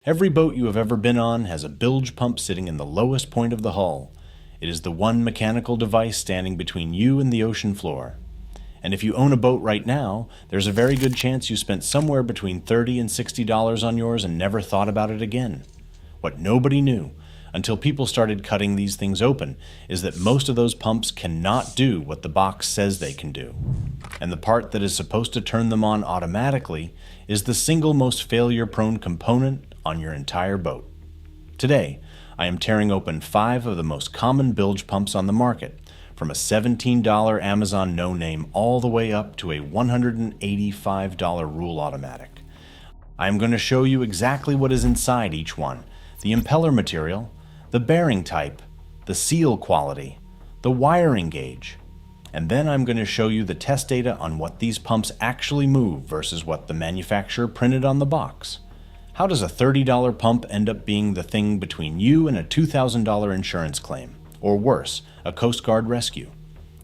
Every boat you have ever been on has a bilge pump sitting in the lowest point of the hull. It is the one mechanical device standing between you and the ocean floor. And if you own a boat right now, there's a very good chance you spent somewhere between $30 and $60 on yours and never thought about it again. What nobody knew, until people started cutting these things open, is that most of those pumps cannot do what the box says they can do. And the part that is supposed to turn them on automatically is the single most failure-prone component on your entire boat. Today, I am tearing open 5 of the most common bilge pumps on the market, from a $17 Amazon no-name all the way up to a $185 Rule Automatic. I am going to show you exactly what is inside each one, the impeller material, the bearing type, the seal quality, the wiring gauge, and then I'm going to show you the test data on what these pumps actually move versus what the manufacturer printed on the box. How does a $30 pump end up being the thing between you and a $2,000 insurance claim, or worse, a Coast Guard rescue?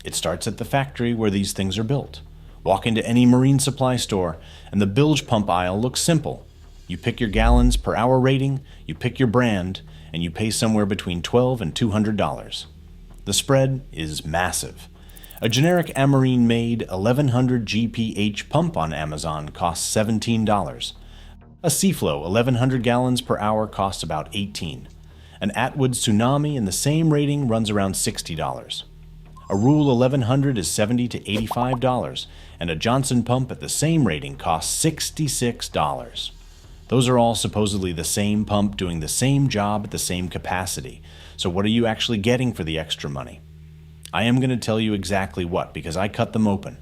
It starts at the factory where these things are built. Walk into any marine supply store, and the bilge pump aisle looks simple. You pick your gallons per hour rating, you pick your brand, and you pay somewhere between $12 and $200. The spread is massive. A generic Amarine-made 1100 GPH pump on Amazon costs $17. A Seaflo 1100 gallons per hour costs about $18. An Attwood Tsunami in the same rating runs around $60. A Rule 1100 is $70 to $85, and a Johnson pump at the same rating costs $66. Those are all supposedly the same pump doing the same job at the same capacity. So what are you actually getting for the extra money? I am going to tell you exactly what, because I cut them open.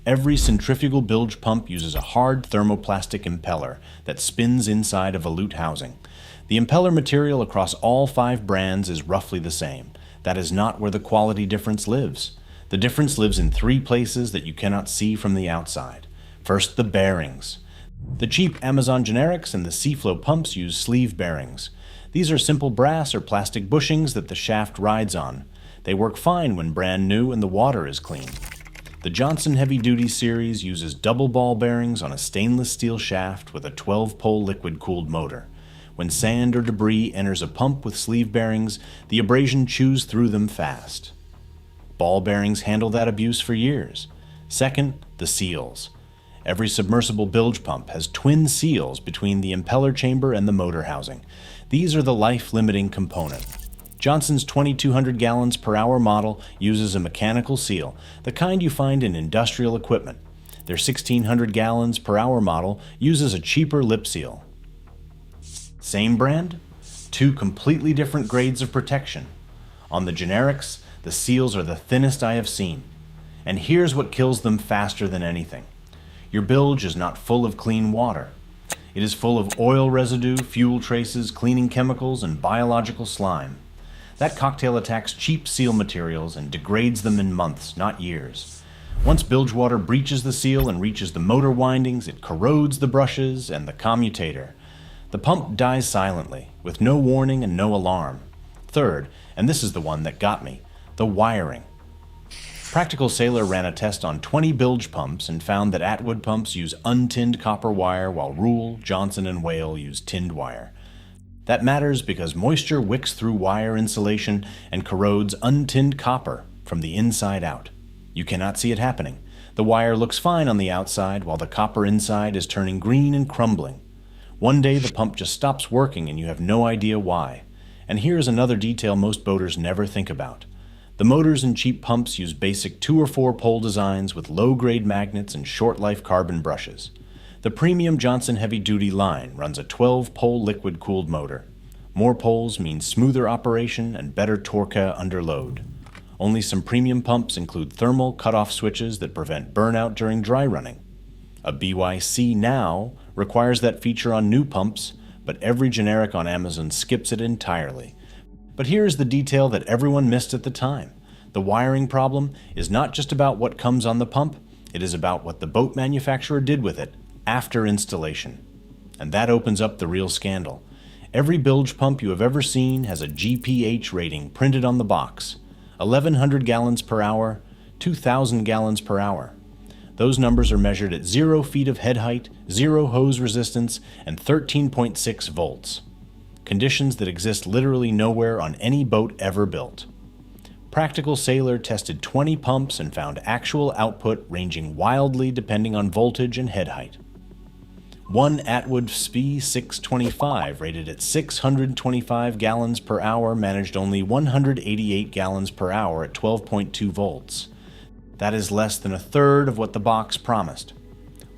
Every centrifugal bilge pump uses a hard thermoplastic impeller that spins inside a volute housing. The impeller material across all 5 brands is roughly the same. That is not where the quality difference lives. The difference lives in 3 places that you cannot see from the outside. First, the bearings. The cheap Amazon generics and the Seaflo pumps use sleeve bearings. These are simple brass or plastic bushings that the shaft rides on. They work fine when brand new and the water is clean. The Johnson Heavy Duty series uses double ball bearings on a stainless steel shaft with a 12-pole liquid-cooled motor. When sand or debris enters a pump with sleeve bearings, the abrasion chews through them fast. Ball bearings handle that abuse for years. Second, the seals. Every submersible bilge pump has twin seals between the impeller chamber and the motor housing. These are the life-limiting component. Johnson's 2200 gallons per hour model uses a mechanical seal, the kind you find in industrial equipment. Their 1600 gallons per hour model uses a cheaper lip seal. Same brand? 2 completely different grades of protection. On the generics, the seals are the thinnest I have seen. And here's what kills them faster than anything. Your bilge is not full of clean water. It is full of oil residue, fuel traces, cleaning chemicals, and biological slime. That cocktail attacks cheap seal materials and degrades them in months, not years. Once bilge water breaches the seal and reaches the motor windings, it corrodes the brushes and the commutator. The pump dies silently, with no warning and no alarm. Third, and this is the one that got me, the wiring. Practical Sailor ran a test on 20 bilge pumps and found that Attwood pumps use untinned copper wire while Rule, Johnson, and Whale use tinned wire. That matters because moisture wicks through wire insulation and corrodes untinned copper from the inside out. You cannot see it happening. The wire looks fine on the outside while the copper inside is turning green and crumbling. One day the pump just stops working and you have no idea why. And here's another detail most boaters never think about. The motors in cheap pumps use basic 2 or 4 pole designs with low-grade magnets and short-life carbon brushes. The premium Johnson Heavy Duty line runs a 12-pole liquid-cooled motor. More poles mean smoother operation and better torque under load. Only some premium pumps include thermal cutoff switches that prevent burnout during dry running. A ABYC now requires that feature on new pumps, but every generic on Amazon skips it entirely. But here's the detail that everyone missed at the time. The wiring problem is not just about what comes on the pump, it is about what the boat manufacturer did with it after installation. And that opens up the real scandal. Every bilge pump you have ever seen has a GPH rating printed on the box. 1100 gallons per hour, 2000 gallons per hour. Those numbers are measured at 0 feet of head height, 0 hose resistance, and 13.6 volts. Conditions that exist literally nowhere on any boat ever built. Practical Sailor tested 20 pumps and found actual output ranging wildly depending on voltage and head height. One Attwood SPE 625 rated at 625 gallons per hour managed only 188 gallons per hour at 12.2 volts. That is less than a third of what the box promised.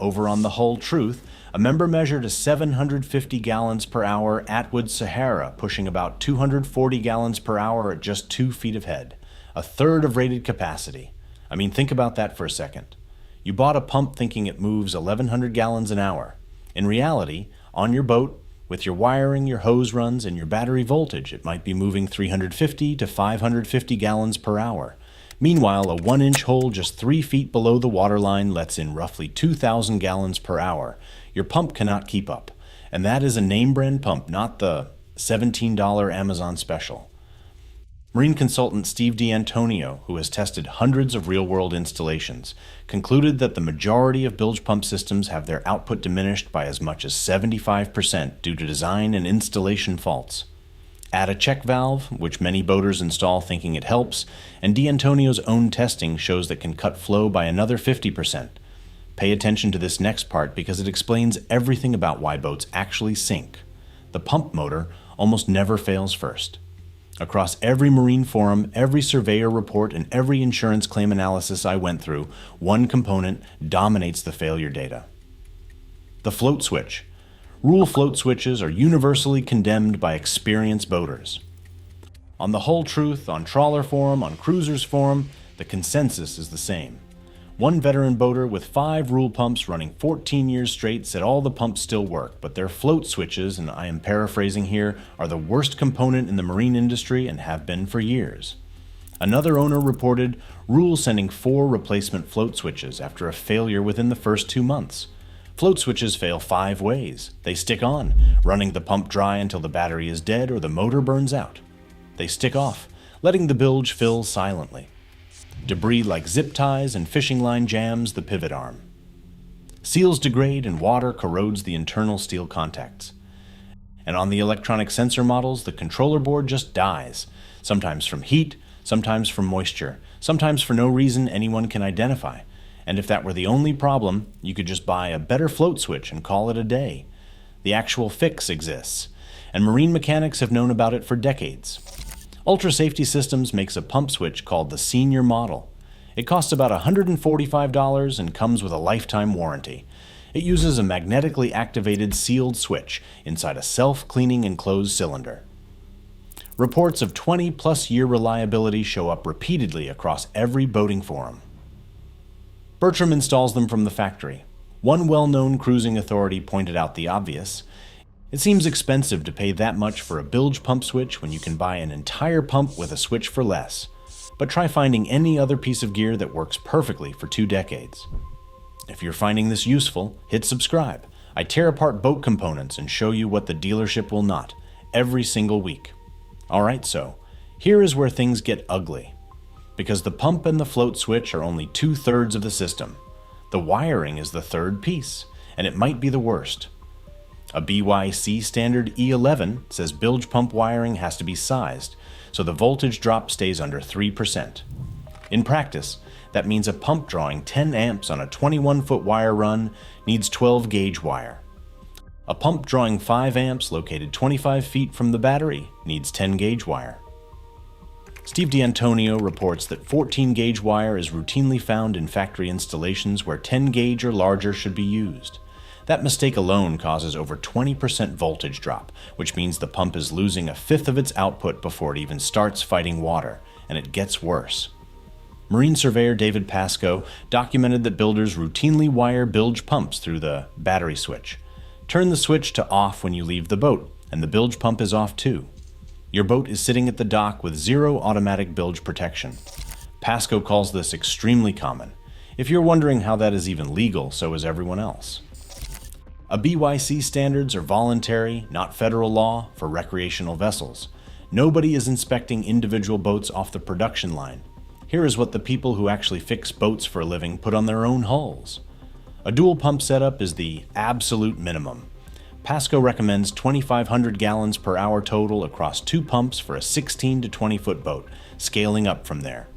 Over on The Hull Truth, a member measured a 750 gallons per hour Attwood Sahara, pushing about 240 gallons per hour at just 2 feet of head, a third of rated capacity. I mean, think about that for a second. You bought a pump thinking it moves 1,100 gallons an hour. In reality, on your boat, with your wiring, your hose runs, and your battery voltage, it might be moving 350 to 550 gallons per hour. Meanwhile, a 1-inch hole just 3 feet below the waterline lets in roughly 2,000 gallons per hour. Your pump cannot keep up. And that is a name brand pump, not the $17 Amazon special. Marine consultant Steve D'Antonio, who has tested hundreds of real-world installations, concluded that the majority of bilge pump systems have their output diminished by as much as 75% due to design and installation faults. Add a check valve, which many boaters install thinking it helps, and D'Antonio's own testing shows that can cut flow by another 50%. Pay attention to this next part because it explains everything about why boats actually sink. The pump motor almost never fails first. Across every marine forum, every surveyor report, and every insurance claim analysis I went through, one component dominates the failure data. The float switch. Rule float switches are universally condemned by experienced boaters. On The Hull Truth, on Trawler Forum, on Cruisers Forum, the consensus is the same. One veteran boater with 5 rule pumps running 14 years straight said all the pumps still work, but their float switches, and I am paraphrasing here, are the worst component in the marine industry and have been for years. Another owner reported Rule sending 4 replacement float switches after a failure within the first 2 months. Float switches fail 5 ways. They stick on, running the pump dry until the battery is dead or the motor burns out. They stick off, letting the bilge fill silently. Debris like zip ties and fishing line jams the pivot arm. Seals degrade and water corrodes the internal steel contacts. And on the electronic sensor models, the controller board just dies, sometimes from heat, sometimes from moisture, sometimes for no reason anyone can identify. And if that were the only problem, you could just buy a better float switch and call it a day. The actual fix exists, and marine mechanics have known about it for decades. Ultra Safety Systems makes a pump switch called the Senior Model. It costs about $145 and comes with a lifetime warranty. It uses a magnetically activated sealed switch inside a self-cleaning enclosed cylinder. Reports of 20-plus year reliability show up repeatedly across every boating forum. Bertram installs them from the factory. One well-known cruising authority pointed out the obvious. It seems expensive to pay that much for a bilge pump switch when you can buy an entire pump with a switch for less. But try finding any other piece of gear that works perfectly for 2 decades. If you're finding this useful, hit subscribe. I tear apart boat components and show you what the dealership will not, every single week. Alright, so, here is where things get ugly. Because the pump and the float switch are only 2/3 of the system. The wiring is the 3rd piece, and it might be the worst. A ABYC standard E11 says bilge pump wiring has to be sized, so the voltage drop stays under 3%. In practice, that means a pump drawing 10 amps on a 21-foot wire run needs 12-gauge wire. A pump drawing 5 amps located 25 feet from the battery needs 10-gauge wire. Steve D'Antonio reports that 14-gauge wire is routinely found in factory installations where 10-gauge or larger should be used. That mistake alone causes over 20% voltage drop, which means the pump is losing 1/5 of its output before it even starts fighting water, and it gets worse. Marine surveyor David Pascoe documented that builders routinely wire bilge pumps through the battery switch. Turn the switch to off when you leave the boat, and the bilge pump is off too. Your boat is sitting at the dock with 0 automatic bilge protection. Pascoe calls this extremely common. If you're wondering how that is even legal, so is everyone else. ABYC standards are voluntary, not federal law, for recreational vessels. Nobody is inspecting individual boats off the production line. Here is what the people who actually fix boats for a living put on their own hulls. A dual pump setup is the absolute minimum. Pasco recommends 2,500 gallons per hour total across 2 pumps for a 16 to 20 foot boat, scaling up from there.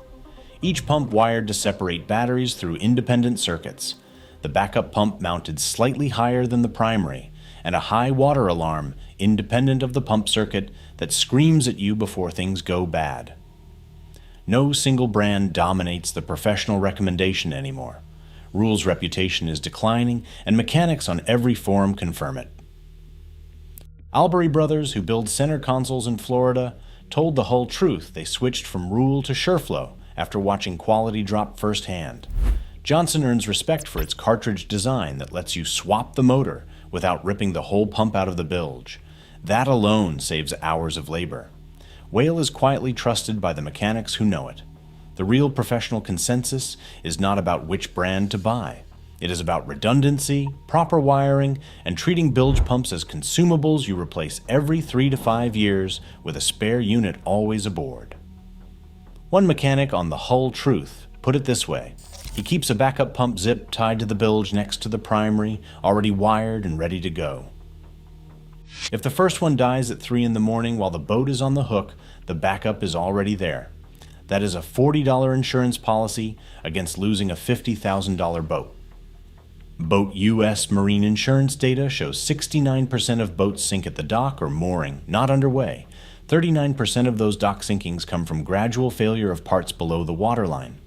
Each pump wired to separate batteries through independent circuits. The backup pump mounted slightly higher than the primary, and a high water alarm independent of the pump circuit that screams at you before things go bad. No single brand dominates the professional recommendation anymore. Rule's reputation is declining, and mechanics on every forum confirm it. Albury Brothers, who build center consoles in Florida, told the whole truth. They switched from Rule to Seaflo after watching quality drop firsthand. Johnson earns respect for its cartridge design that lets you swap the motor without ripping the whole pump out of the bilge. That alone saves hours of labor. Whale is quietly trusted by the mechanics who know it. The real professional consensus is not about which brand to buy. It is about redundancy, proper wiring, and treating bilge pumps as consumables you replace every 3 to 5 years with a spare unit always aboard. One mechanic on the Hull Truth put it this way: he keeps a backup pump zip tied to the bilge next to the primary, already wired and ready to go. If the first one dies at 3 in the morning while the boat is on the hook, the backup is already there. That is a $40 insurance policy against losing a $50,000 boat. Boat US marine insurance data shows 69% of boats sink at the dock or mooring, not underway. 39% of those dock sinkings come from gradual failure of parts below the waterline.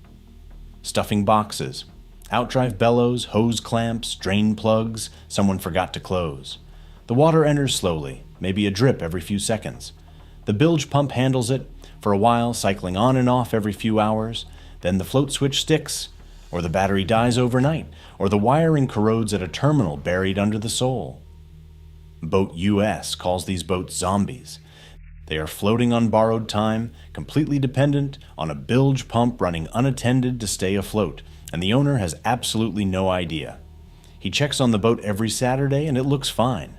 Stuffing boxes, outdrive bellows, hose clamps, drain plugs, someone forgot to close. The water enters slowly, maybe a drip every few seconds. The bilge pump handles it, for a while cycling on and off every few hours. Then the float switch sticks, or the battery dies overnight, or the wiring corrodes at a terminal buried under the sole. Boat US calls these boats zombies. They are floating on borrowed time, completely dependent on a bilge pump running unattended to stay afloat, and the owner has absolutely no idea. He checks on the boat every Saturday and it looks fine.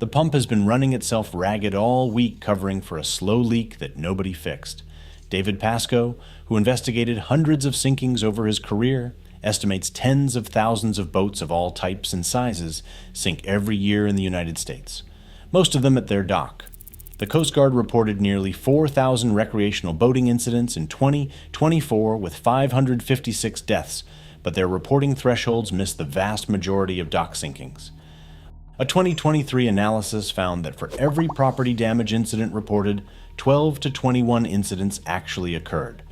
The pump has been running itself ragged all week, covering for a slow leak that nobody fixed. David Pasco, who investigated hundreds of sinkings over his career, estimates tens of thousands of boats of all types and sizes sink every year in the United States, most of them at their dock. The Coast Guard reported nearly 4,000 recreational boating incidents in 2024 with 556 deaths, but their reporting thresholds missed the vast majority of dock sinkings. A 2023 analysis found that for every property damage incident reported, 12 to 21 incidents actually occurred.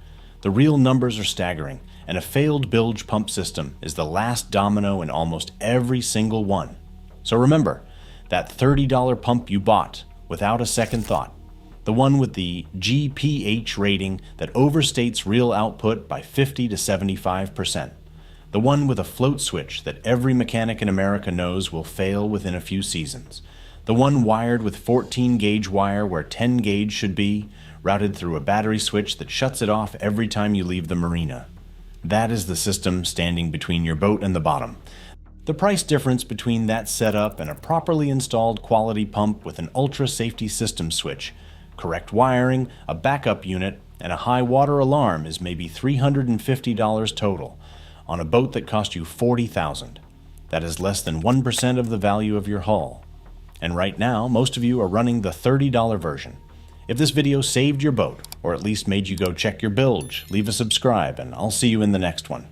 The real numbers are staggering, and a failed bilge pump system is the last domino in almost every single one. So remember, that $30 pump you bought without a second thought, the one with the GPH rating that overstates real output by 50 to 75%. The one with a float switch that every mechanic in America knows will fail within a few seasons. The one wired with 14 gauge wire where 10 gauge should be, routed through a battery switch that shuts it off every time you leave the marina. That is the system standing between your boat and the bottom. The price difference between that setup and a properly installed quality pump with an ultra safety system switch, correct wiring, a backup unit, and a high water alarm is maybe $350 total. On a boat that cost you $40,000. That is less than 1% of the value of your hull. And right now, most of you are running the $30 version. If this video saved your boat, or at least made you go check your bilge, leave a subscribe, and I'll see you in the next one.